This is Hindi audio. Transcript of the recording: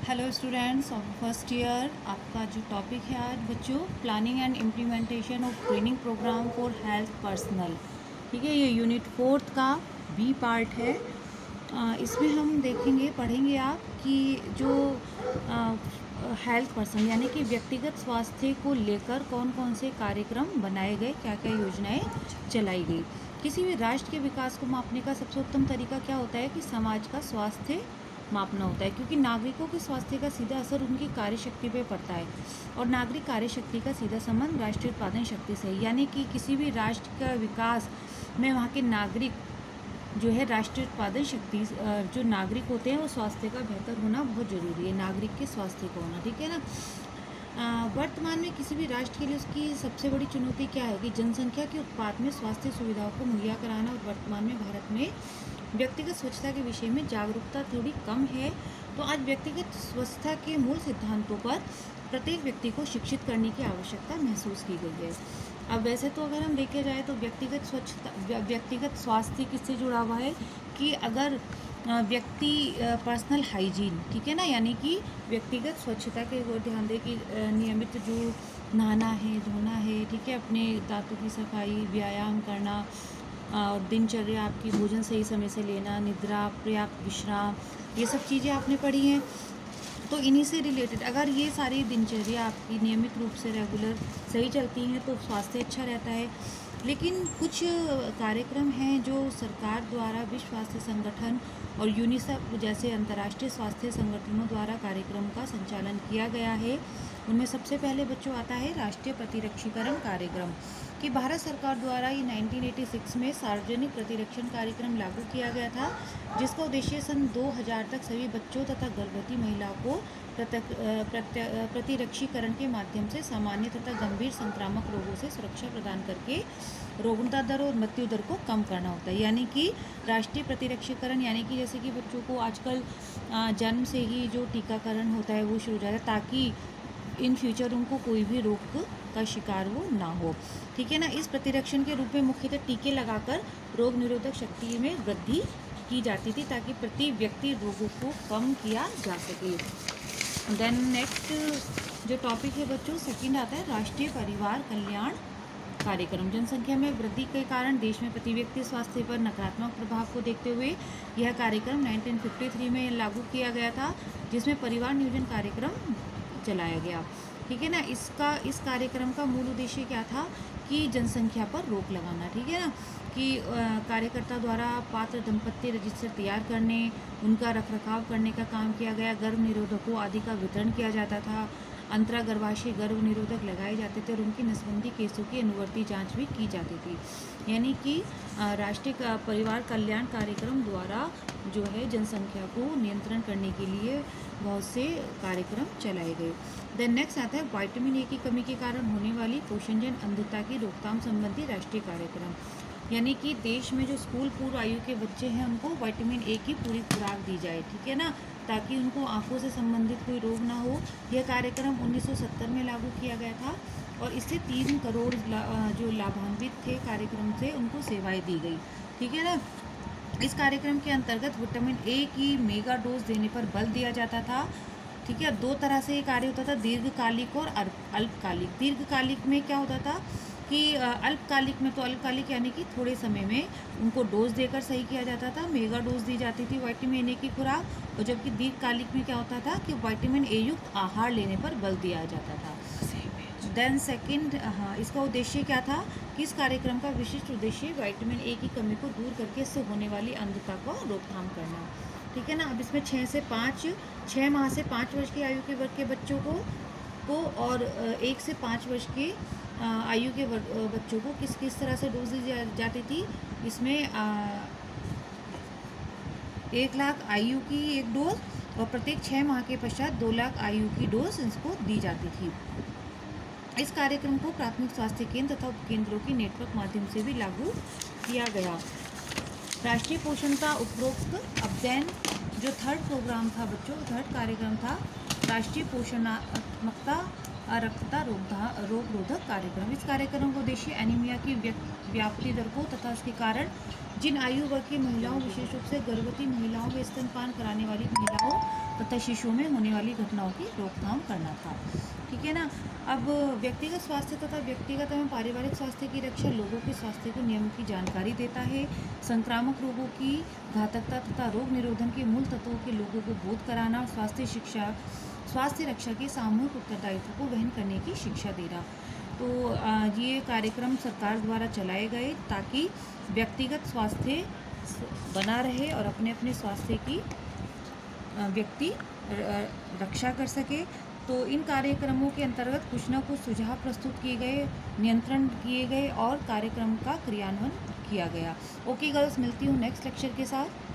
Hello students of first year. आपका जो टॉपिक है आज बच्चों, planning and implementation of training programme for health personal. ठीक है, ये यूनिट 4 का बी पार्ट है। इसमें हम देखेंगे, पढ़ेंगे आप कि जो हेल्थ पर्सन यानी कि व्यक्तिगत स्वास्थ्य को लेकर कौन कौन से कार्यक्रम बनाए गए, क्या क्या योजनाएं चलाई गई। किसी भी राष्ट्र के विकास को मापने का सबसे उत्तम तरीका क्या होता है कि समाज का स्वास्थ्य मापना होता है, क्योंकि नागरिकों के स्वास्थ्य का सीधा असर उनकी कार्यशक्ति पर पड़ता है और नागरिक कार्यशक्ति का सीधा संबंध राष्ट्रीय उत्पादन शक्ति से है। यानी कि किसी भी राष्ट्र का विकास में वहाँ के नागरिक जो है, राष्ट्रीय उत्पादन शक्ति जो नागरिक होते हैं वो स्वास्थ्य का बेहतर होना बहुत ज़रूरी है, नागरिक के स्वास्थ्य का होना। ठीक है ना। वर्तमान में किसी भी राष्ट्र के लिए उसकी सबसे बड़ी चुनौती क्या है कि जनसंख्या के उत्पाद में स्वास्थ्य सुविधाओं को मुहैया कराना। और वर्तमान में भारत में व्यक्तिगत स्वच्छता के विषय में जागरूकता थोड़ी कम है। तो आज व्यक्तिगत स्वच्छता के मूल सिद्धांतों पर प्रत्येक व्यक्ति को शिक्षित करने की आवश्यकता महसूस की गई है। अब वैसे तो अगर हम देखे जाए तो व्यक्तिगत स्वच्छता, व्यक्तिगत स्वास्थ्य किससे जुड़ा हुआ है कि अगर व्यक्ति पर्सनल हाइजीन, ठीक है ना, यानी कि व्यक्तिगत स्वच्छता के ओर ध्यान दे कि नियमित जो नहाना है, धोना है, ठीक है, अपने दांतों की सफाई, व्यायाम करना और दिनचर्या आपकी, भोजन सही समय से लेना, निद्रा, पर्याप्त विश्राम, ये सब चीज़ें आपने पढ़ी हैं। तो इन्हीं से रिलेटेड अगर ये सारी दिनचर्या आपकी नियमित रूप से रेगुलर सही चलती हैं तो स्वास्थ्य अच्छा रहता है। लेकिन कुछ कार्यक्रम हैं जो सरकार द्वारा, विश्व स्वास्थ्य संगठन और यूनिसेफ जैसे अंतर्राष्ट्रीय स्वास्थ्य संगठनों द्वारा कार्यक्रम का संचालन किया गया है। उनमें सबसे पहले बच्चों आता है राष्ट्रीय प्रतिरक्षीकरण कार्यक्रम, कि भारत सरकार द्वारा ये 1986 में सार्वजनिक प्रतिरक्षण कार्यक्रम लागू किया गया था, जिसका उद्देश्य सन 2000 तक सभी बच्चों तथा गर्भवती महिलाओं को प्रतिरक्षीकरण के माध्यम से सामान्य तथा गंभीर संक्रामक रोगों से सुरक्षा प्रदान करके रोगता दर और मृत्यु दर को कम करना होता है। यानी कि राष्ट्रीय प्रतिरक्षीकरण यानी कि जैसे कि बच्चों को आजकल जन्म से ही जो टीकाकरण होता है वो शुरू हो जाता है, ताकि इन फ्यूचर उनको कोई भी रोग का शिकार वो ना हो। ठीक है ना। इस प्रतिरक्षण के रूप में मुख्यतः टीके लगाकर रोग निरोधक शक्ति में वृद्धि की जाती थी, ताकि प्रति व्यक्ति रोगों को कम किया जा सके। देन नेक्स्ट जो टॉपिक है बच्चों, सेकंड आता है राष्ट्रीय परिवार कल्याण कार्यक्रम। जनसंख्या में वृद्धि के कारण देश में प्रति व्यक्ति स्वास्थ्य पर नकारात्मक प्रभाव को देखते हुए यह कार्यक्रम 1953 में लागू किया गया था, जिसमें परिवार नियोजन कार्यक्रम चलाया गया। ठीक है ना। इस कार्यक्रम का मूल उद्देश्य क्या था कि जनसंख्या पर रोक लगाना। ठीक है ना, कि कार्यकर्ता द्वारा पात्र दंपत्ति रजिस्टर तैयार करने, उनका रखरखाव करने का काम किया गया। गर्भ निरोधकों आदि का वितरण किया जाता था। अंतरा गर्भाशय गर्भ निरोधक लगाए जाते थे और उनकी नसबंदी केसों की अनुवर्ती जांच भी की जाती थी। यानी कि राष्ट्रीय परिवार कल्याण कार्यक्रम द्वारा जो है जनसंख्या को नियंत्रण करने के लिए बहुत से कार्यक्रम चलाए गए। देन नेक्स्ट आता है विटामिन ए की कमी के कारण होने वाली पोषणजन्य अंधता की रोकथाम संबंधी राष्ट्रीय कार्यक्रम। यानी कि देश में जो स्कूल पूर्व आयु के बच्चे हैं उनको विटामिन ए की पूरी खुराक दी जाए। ठीक है ना, ताकि उनको आंखों से संबंधित कोई रोग ना हो। यह कार्यक्रम 1970 में लागू किया गया था और इससे 3 करोड़ जो लाभान्वित थे कार्यक्रम से, उनको सेवाएं दी गई। ठीक है ना। इस कार्यक्रम के अंतर्गत विटामिन ए की मेगा डोज देने पर बल दिया जाता था। ठीक है। 2 तरह से ये कार्य होता था, दीर्घकालिक और अल्पकालिक। दीर्घकालिक में क्या होता था कि अल्पकालिक में, तो अल्पकालिक यानी कि थोड़े समय में उनको डोज देकर सही किया जाता था, मेगा डोज दी जाती थी विटामिन ए की खुराक। और जबकि दीर्घकालिक में क्या होता था कि विटामिन ए युक्त आहार लेने पर बल दिया जाता था। देन सेकंड, इसका उद्देश्य क्या था कि इस कार्यक्रम का विशिष्ट उद्देश्य विटामिन ए की कमी को दूर करके इससे होने वाली अंधता को रोकथाम करना। ठीक है ना। अब इसमें 6 माह से 5 वर्ष की आयु के वर्ग के बच्चों को और 1 से 5 वर्ष की आयु के बच्चों को किस किस तरह से डोज दी जाती थी। इसमें 1 लाख आयु की एक डोज और प्रत्येक 6 माह के पश्चात 2 लाख आयु की डोज इसको दी जाती थी। इस कार्यक्रम को प्राथमिक स्वास्थ्य केंद्र तथा उपकेंद्रों की नेटवर्क माध्यम से भी लागू किया गया। राष्ट्रीय पोषण का उपरोक्त अध्ययन जो थर्ड प्रोग्राम था बच्चों, थर्ड कार्यक्रम था राष्ट्रीय पोषणात्मकता रक्तता रोग रोधक कार्यक्रम। इस कार्यक्रम का उद्देश्य एनीमिया की व्याप्ति दर को तथा उसके कारण जिन आयु वर्ग की महिलाओं, विशेष रूप से गर्भवती महिलाओं व स्तनपान कराने वाली महिलाओं तथा शिशुओं में होने वाली घटनाओं की रोकथाम करना था। ठीक है ना। अब व्यक्तिगत स्वास्थ्य तथा व्यक्तिगत एवं पारिवारिक स्वास्थ्य की रक्षा लोगों के स्वास्थ्य के नियमों की जानकारी देता है। संक्रामक रोगों की घातकता तथा रोग निरोधन के मूल तत्वों के लोगों को बोध कराना और स्वास्थ्य रक्षा के सामूहिक उत्तरदायित्व को वहन करने की शिक्षा देना। तो ये कार्यक्रम सरकार द्वारा चलाए गए ताकि व्यक्तिगत स्वास्थ्य बना रहे और अपने अपने स्वास्थ्य की व्यक्ति रक्षा कर सके। तो इन कार्यक्रमों के अंतर्गत कुछ ना कुछ सुझाव प्रस्तुत किए गए, नियंत्रण किए गए और कार्यक्रम का क्रियान्वयन किया गया। ओके गर्ल्स, मिलती हूँ नेक्स्ट लेक्चर के साथ।